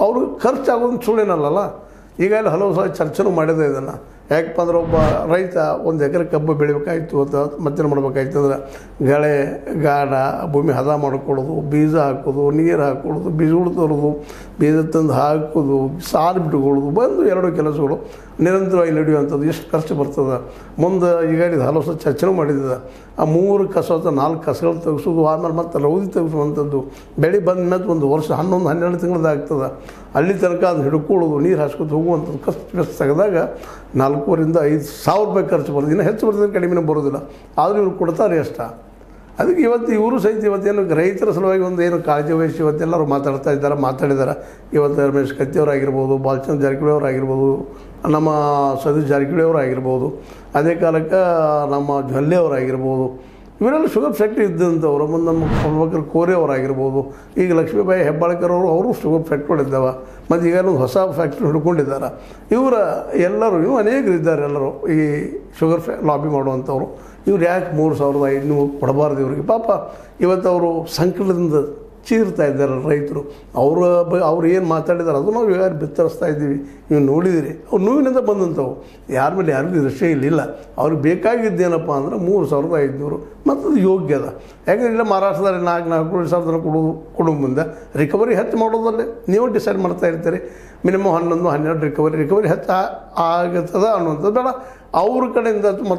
ಅವರು ಖರ್ಚಾಗೋದು ಸುಳ್ಳೇನಲ್ಲ. ಈಗ ಅಲ್ಲಿ ಹಲವು ಸಲ ಚರ್ಚೆನೂ ಮಾಡಿದೆ ಇದನ್ನು. ಯಾಕಪ್ಪ ಅಂದ್ರೆ ಒಬ್ಬ ರೈತ ಒಂದು ಎಕರೆ ಕಬ್ಬು ಬೆಳಿಬೇಕಾಯ್ತು ಅಂತ ಮತ್ತೇನು ಮಾಡ್ಬೇಕಾಯ್ತು ಅಂದ್ರೆ ಗಳೆ ಗಾಡ ಭೂಮಿ ಹದ ಮಾಡ್ಕೊಳ್ಳೋದು, ಬೀಜ ಹಾಕೋದು, ನೀರು ಹಾಕೊಳ್ಳೋದು, ಬೀಜಗಳು ತರೋದು, ಬೀಜ ತಂದು ಹಾಕೋದು, ಸಾಲು ಬಿಟ್ಕೊಳ್ಳೋದು, ಬಂದು ಎರಡು ಕೆಲಸಗಳು ನಿರಂತರವಾಗಿ ನಡೆಯುವಂಥದ್ದು ಎಷ್ಟು ಖರ್ಚು ಬರ್ತದೆ. ಮುಂದೆ ಈಗ ಹಲವು ಸಲ ಚರ್ಚೆನೂ ಮಾಡಿದ್ದೆ. ಆ 3 ಕಸ ಅಥವಾ 4 ಕಸಗಳು ತೆಗೆಸೋದು, ಆಮೇಲೆ ಮತ್ತೆ ರೌದಿ ತೆಗೆಸುವಂಥದ್ದು, ಬೆಳೆ ಬಂದ ಮೇಲೆ ಒಂದು ವರ್ಷ 11-12 ತಿಂಗಳದಾಗ್ತದೆ. ಅಲ್ಲಿ ತನಕ ಅದು ಹಿಡ್ಕೊಳ್ಳೋದು, ನೀರು ಹಾಸ್ಕೊತ ಹೋಗುವಂಥದ್ದು ಖರ್ಚು ತೆಗೆದಾಗ 4,000-5,000 ರೂಪಾಯಿ ಖರ್ಚು ಬರೋದು. ಇನ್ನು ಹೆಚ್ಚು ಬರ್ತದೆ, ಕಡಿಮೆನೇ ಬರೋದಿಲ್ಲ. ಆದರೂ ಇವ್ರು ಕೊಡ್ತಾರೆ ಅಷ್ಟ. ಅದಕ್ಕೆ ಇವತ್ತು ಇವರು ಸಹಿತ ಇವತ್ತೇನು ರೈತರ ಸಲುವಾಗಿ ಒಂದು ಏನು ಕಾಳಜಿ ವಹಿಸಿ ಇವತ್ತೆಲ್ಲರೂ ಮಾತಾಡಿದ್ದಾರೆ. ಇವತ್ತು ರಮೇಶ್ ಕತ್ತಿಯವರಾಗಿರ್ಬೋದು, ಬಾಲಚಂದ್ರ ಜಾರಕಿಹೊಳಿ ಅವರಾಗಿರ್ಬೋದು, ನಮ್ಮ ಸತೀಶ್ ಜಾರಕಿಹೊಳಿ ಅವರಾಗಿರ್ಬೋದು, ಅದೇ ಕಾಲಕ್ಕೆ ನಮ್ಮ ಜೊಲ್ಲೆ ಅವರಾಗಿರ್ಬೋದು, ಇವರೆಲ್ಲ ಶುಗರ್ ಫ್ಯಾಕ್ಟ್ರಿ ಇದ್ದಂಥವ್ರು. ಮುಂದೆ ನಮ್ಮ ಪ್ರಭಾಕರ್ ಕೋರೆ ಅವರಾಗಿರ್ಬೋದು, ಈಗ ಲಕ್ಷ್ಮೀಬಾಯಿ ಹೆಬ್ಬಾಳ್ಕರ್ ಅವರು ಶುಗರ್ ಫ್ಯಾಕ್ಟ್ರಿಗಳಿದ್ದಾವೆ. ಮತ್ತು ಈಗ ಒಂದು ಹೊಸ ಫ್ಯಾಕ್ಟ್ರಿ ಹಿಡ್ಕೊಂಡಿದ್ದಾರೆ. ಎಲ್ಲರೂ ಅನೇಕರಿದ್ದಾರೆ. ಎಲ್ಲರೂ ಈ ಶುಗರ್ ಲಾಬಿ ಮಾಡುವಂಥವ್ರು. ಇವ್ರು ಯಾಕೆ 3,500 ಕೊಡಬಾರ್ದು ಇವರಿಗೆ? ಪಾಪ ಇವತ್ತು ಅವರು ಸಂಕಟದಿಂದ ಚೀರ್ತಾ ಇದ್ದಾರೆ ರೈತರು. ಅವ್ರು ಏನು ಮಾತಾಡಿದ್ದಾರೆ ಅದು ನಾವು ಯಾರು ಬಿತ್ತರಿಸ್ತಾ ಇದ್ದೀವಿ. ನೀವು ನೋಡಿದಿರಿ, ಅವ್ರು ನೋವಿನಿಂದ ಬಂದಂಥವು. ಯಾರ ಮೇಲೆ ಯಾರಿಗೂ ದೃಷ್ಟಿ ಇಲ್ಲ. ಅವ್ರಿಗೆ ಬೇಕಾಗಿದ್ದೇನಪ್ಪ ಅಂದ್ರೆ 3,500 ಮತ್ತು ಅದು ಯೋಗ್ಯ ಅದ. ಯಾಕಂದ್ರೆ ಇಲ್ಲ ಮಹಾರಾಷ್ಟ್ರದಲ್ಲಿ 4,000 ಕೊಡೋ ಮುಂದೆ ರಿಕವರಿ ಹೆಚ್ಚು ಮಾಡೋದಲ್ಲೇ ನೀವು ಡಿಸೈಡ್ ಮಾಡ್ತಾ ಇರ್ತೀರಿ. ಮಿನಿಮಮ್ 11-12 ರಿಕವರಿ ಹೆಚ್ಚು ಆಗುತ್ತದ ಅನ್ನುವಂಥದ್ದು ಬೇಡ. ಅವ್ರ ಕಡೆಯಿಂದ ಮತ್ತು